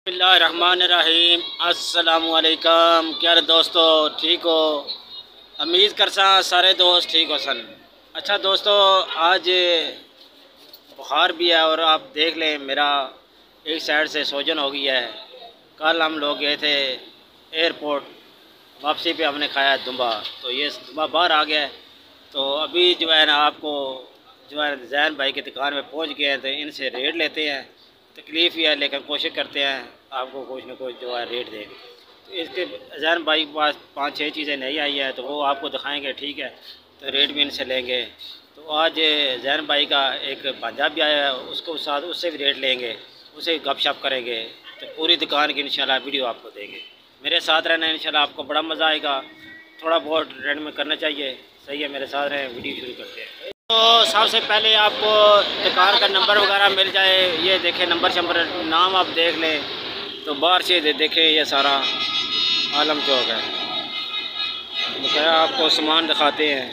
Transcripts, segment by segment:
बिस्मिल्लाहिर्रहमानिर्रहीम। अस्सलामुअलैकुम। क्या दोस्तों, ठीक हो? उम्मीद करसा सारे दोस्त ठीक हो सन। अच्छा दोस्तों, आज बुखार भी है और आप देख लें मेरा एक साइड से सोजन हो गया है। कल हम लोग गए थे एयरपोर्ट, वापसी पे हमने खाया दुम्बा, तो ये दुम्बा बाहर आ गया है। तो अभी जो है ना आपको जो है जैन भाई की दुकान में पहुंच गए हैं, तो इनसे रेट लेते हैं। तकलीफ़ ही है लेकिन कोशिश करते हैं आपको कुछ न कुछ जो है रेट दें। तो इसके जैन भाई के पास 5-6 चीज़ें नहीं आई है, तो वो आपको दिखाएंगे, ठीक है, तो रेट भी इनसे लेंगे। तो आज जैन भाई का एक भांजा भी आया है, उसको साथ उससे भी रेट लेंगे, उससे गपशप करेंगे। तो पूरी दुकान की इंशाल्लाह वीडियो आपको देंगे। मेरे साथ रहना इंशाल्लाह आपको बड़ा मज़ा आएगा। थोड़ा बहुत रेट में करना चाहिए, सही है। मेरे साथ रहें, वीडियो शुरू करते हैं। तो सबसे पहले आपको दुकान का नंबर वगैरह मिल जाए। ये देखें नंबर नाम आप देख लें, तो बाहर से देखें ये सारा आलम चौक है। तो आपको सामान दिखाते हैं।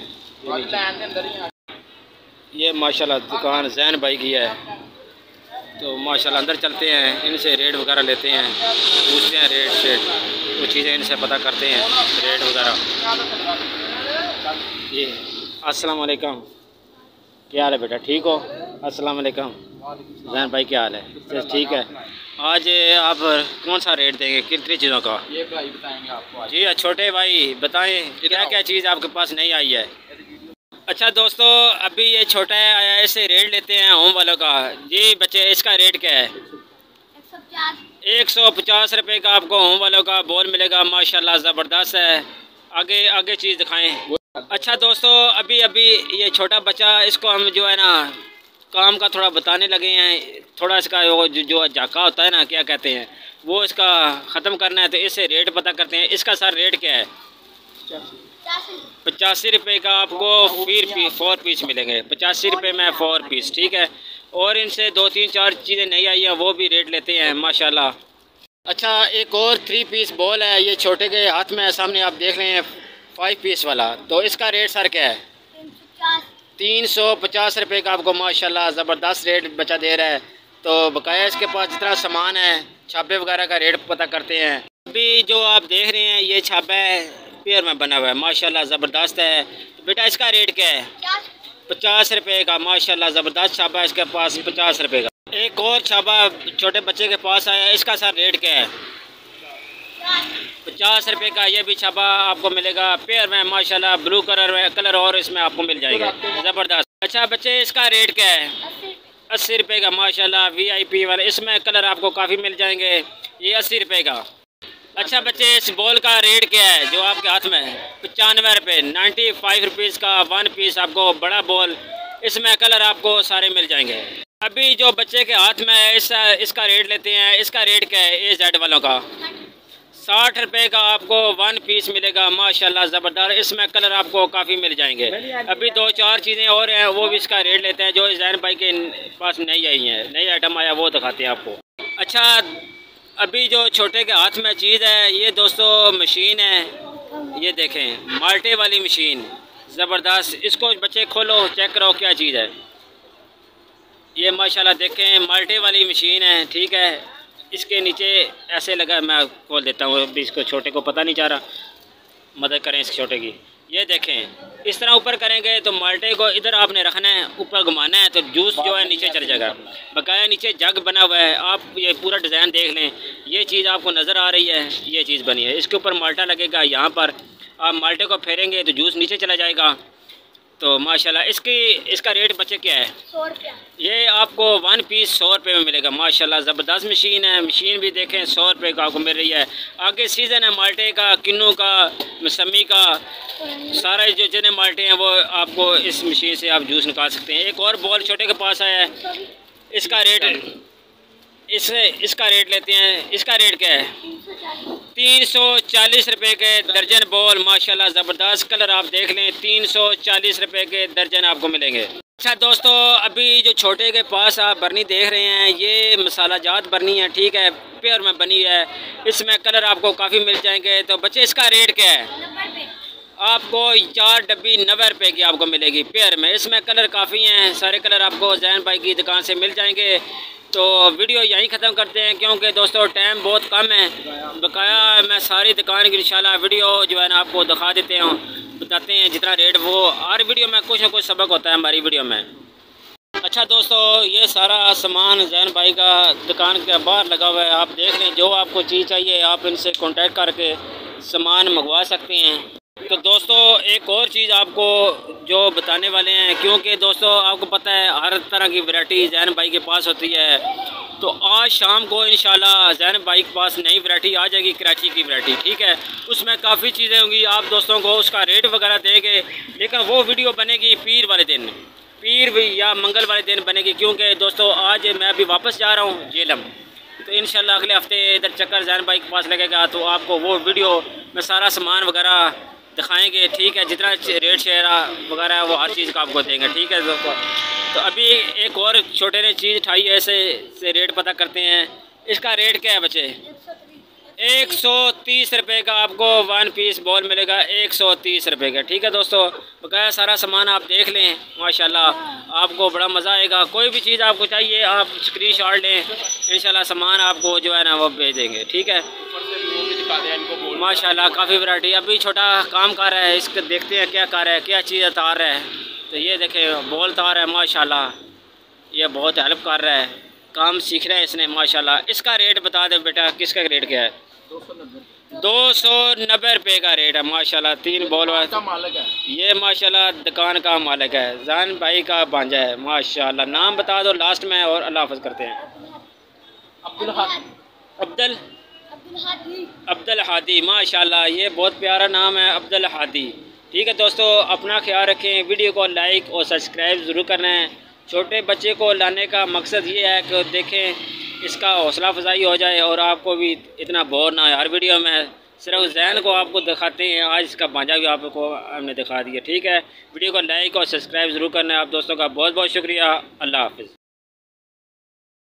ये माशाल्लाह दुकान जैन भाई की है। तो माशाल्लाह अंदर चलते हैं, इनसे रेट वगैरह लेते हैं, पूछते हैं रेट से, कुछ चीज़ें इनसे पता करते हैं रेट वगैरह। जी अस्सलाम वालेकुम, क्या हाल है बेटा, ठीक हो? अस्सलाम वालेकुम। जैन भाई क्या हाल है? ठीक है। आज आप कौन सा रेट देंगे, कितनी चीज़ों का? ये भाई बताएंगे आपको। जी छोटे भाई बताएं, क्या क्या चीज़ आपके पास नहीं आई है? अच्छा दोस्तों, अभी ये छोटा है आया, इससे रेट लेते हैं होम वालों का। जी बच्चे, इसका रेट क्या है? 150 रुपये का आपको होम वालों का बॉल मिलेगा। माशाल्लाह ज़बरदस्त है। आगे आगे चीज़ दिखाएं। अच्छा दोस्तों, अभी अभी ये छोटा बच्चा, इसको हम जो है ना काम का थोड़ा बताने लगे हैं। थोड़ा इसका जो झाका होता है ना, क्या कहते हैं, वो इसका ख़त्म करना है, तो इससे रेट पता करते हैं। इसका सर रेट क्या है? 85 रुपये का आपको 4 पीस मिलेंगे। 85 रुपये में 4 पीस, ठीक है। और इनसे 2-3-4 चीज़ें नहीं आई हैं, वो भी रेट लेते हैं माशाल्लाह। अच्छा, एक और 3 पीस बॉल है, ये छोटे के हाथ में है, सामने आप देख रहे हैं 5 पीस वाला। तो इसका रेट सर क्या है? 350 रुपये का आपको माशाल्लाह ज़बरदस्त रेट बचा दे रहा है। तो बकाया इसके पास जितना सामान है, छापे वगैरह का रेट पता करते हैं। अभी जो आप देख रहे हैं ये छापा है, पेयर में बना हुआ है, माशाल्लाह ज़बरदस्त है। तो बेटा इसका रेट क्या है? 50 रुपये का। माशाल्लाह ज़बरदस्त छापा है इसके पास, 50 रुपये का। एक और छापा छोटे बच्चे के पास आया, इसका सर रेट क्या है? 50 रुपये का। ये भी छापा आपको मिलेगा पेयर में, माशाल्लाह ब्लू कलर और इसमें आपको मिल जाएगा, ज़बरदस्त। अच्छा बच्चे, इसका रेट क्या है? 80 रुपये का। माशाल्लाह VIP वाले, इसमें कलर आपको काफ़ी मिल जाएंगे। ये 80 रुपये का। अच्छा बच्चे, इस बॉल का रेट क्या है जो आपके हाथ में है? 95 रुपये। 95 रुपीज़ का 1 पीस आपको बड़ा बॉल, इसमें कलर आपको सारे मिल जाएंगे। अभी जो बच्चे के हाथ में है इसका रेट लेते हैं। इसका रेट क्या है AZ वालों का? 60 रुपये का आपको 1 पीस मिलेगा, माशाल्लाह ज़बरदस्त। इसमें कलर आपको काफ़ी मिल जाएंगे। अभी 2-4 चीज़ें और हैं, वो भी इसका रेट लेते हैं, जो जैन भाई के पास नहीं आई हैं, नई आइटम आया वो दिखाते हैं आपको। अच्छा, अभी जो छोटे के हाथ में चीज़ है, ये दोस्तों मशीन है, ये देखें माल्टे वाली मशीन, ज़बरदस्त। इसको बच्चे खोलो, चेक करो क्या चीज़ है। ये माशाल्लाह देखें माल्टे वाली मशीन है, ठीक है। इसके नीचे ऐसे लगा, मैं खोल देता हूँ, अभी इसको छोटे को पता नहीं चाह रहा, मदद करें इस छोटे की। ये देखें इस तरह ऊपर करेंगे तो माल्टे को इधर आपने रखना है, ऊपर घुमाना है, तो जूस जो है नीचे चल जाएगा। बकाया नीचे जग बना हुआ है, आप ये पूरा डिज़ाइन देख लें। ये चीज़ आपको नज़र आ रही है, ये चीज़ बनी है, इसके ऊपर माल्टा लगेगा। यहाँ पर आप माल्टे को फेरेंगे तो जूस नीचे चला जाएगा। तो माशाल्लाह इसका रेट बच्चे क्या है? 100 रुपया। ये आपको 1 पीस 100 रुपये में मिलेगा। माशाल्लाह ज़बरदस्त मशीन है। मशीन भी देखें 100 रुपये का आपको मिल रही है। आगे सीज़न है माल्टे का, किन्नू का, मौसमी का, सारे जो जितने माल्टे हैं वो आपको इस मशीन से आप जूस निकाल सकते हैं। एक और बॉल छोटे के पास आया है, इसका रेट लेते हैं। इसका रेट क्या है? 340 रुपये के दर्जन बॉल, माशाल्लाह ज़बरदस्त। कलर आप देख लें, 340 रुपये के दर्जन आपको मिलेंगे। अच्छा दोस्तों, अभी जो छोटे के पास आप बर्नी देख रहे हैं, ये मसाला जात बर्नी है, ठीक है, पेयर में बनी है। इसमें कलर आपको काफ़ी मिल जाएंगे। तो बच्चे इसका रेट क्या है? 90 रुपये। आपको 4 डब्बी 90 रुपये की आपको मिलेगी पेयर में। इसमें कलर काफ़ी हैं, सारे कलर आपको जैन भाई की दुकान से मिल जाएंगे। तो वीडियो यहीं ख़त्म करते हैं क्योंकि दोस्तों टाइम बहुत कम है। बकाया मैं सारी दुकान की इंशाल्लाह वीडियो जो है ना आपको दिखा देते हैं, बताते हैं जितना रेट, वो हर वीडियो में कुछ ना कुछ सबक होता है हमारी वीडियो में। अच्छा दोस्तों, ये सारा सामान जैन भाई का दुकान के बाहर लगा हुआ है, आप देख लें। जो आपको चीज़ चाहिए आप इनसे कांटेक्ट करके सामान मंगवा सकते हैं। तो दोस्तों एक और चीज़ आपको जो बताने वाले हैं, क्योंकि दोस्तों आपको पता है हर तरह की वैरायटी जैन भाई के पास होती है। तो आज शाम को इंशाल्लाह जैन भाई के पास नई वैरायटी आ जाएगी, कराची की वैरायटी, ठीक है। उसमें काफ़ी चीज़ें होंगी, आप दोस्तों को उसका रेट वगैरह देंगे, लेकिन वो वीडियो बनेगी पीर वाले दिन, पीर भी या मंगल वाले दिन बनेगी। क्योंकि दोस्तों आज मैं अभी वापस जा रहा हूँ जेलम, तो इंशाल्लाह अगले हफ्ते इधर चक्कर जैन भाई के पास लगेगा, तो आपको वो वीडियो में सारा सामान वगैरह दिखाएंगे, ठीक है। जितना रेट शेयर वगैरह वो हर चीज़ का आपको देंगे, ठीक है दोस्तों। तो अभी एक और छोटे ने चीज़ उठाई है, ऐसे से रेट पता करते हैं। इसका रेट क्या है बच्चे? 130 रुपये का आपको 1 पीस बॉल मिलेगा, 130 रुपये का, ठीक है दोस्तों। बकाया सारा सामान आप देख लें, माशाल्लाह आपको बड़ा मज़ा आएगा। कोई भी चीज़ आपको चाहिए आप स्क्रीनशॉट लें, इंशाल्लाह सामान आपको जो है ना वो भेज देंगे, ठीक है। माशाल्लाह काफ़ी वैरायटी। अभी छोटा काम कर रहा है, इसको देखते हैं क्या कर रहा है, क्या चीज़ उतार रहा है। तो ये देखें बॉल उतार रहा है, माशाल्लाह ये बहुत हेल्प कर रहा है, काम सीख रहा है इसने माशाल्लाह। इसका रेट बता दे बेटा, किसका रेट क्या है? 290 रुपये का रेट है माशाल्लाह। 3 बॉल वाला मालिक है ये, माशाल्लाह दुकान का मालिक है, जैन भाई का भांजा है माशाल्लाह। नाम बता दो लास्ट में और अल्लाह हाफ़िज़ करते हैं। अब्दुल हादी, माशाल्लाह ये बहुत प्यारा नाम है, अब्दुल हादी, ठीक है दोस्तों। अपना ख्याल रखें, वीडियो को लाइक और सब्सक्राइब ज़रूर करना है। छोटे बच्चे को लाने का मकसद ये है कि देखें इसका हौसला अफजाई हो जाए और आपको भी इतना बोर ना हो। हर वीडियो में सिर्फ जैन को आपको दिखाते हैं, आज इसका भांजा भी आपको हमने दिखा दिया, ठीक है। वीडियो को लाइक और सब्सक्राइब ज़रूर करना है। आप दोस्तों का बहुत बहुत शुक्रिया। अल्लाह हाफ़िज़।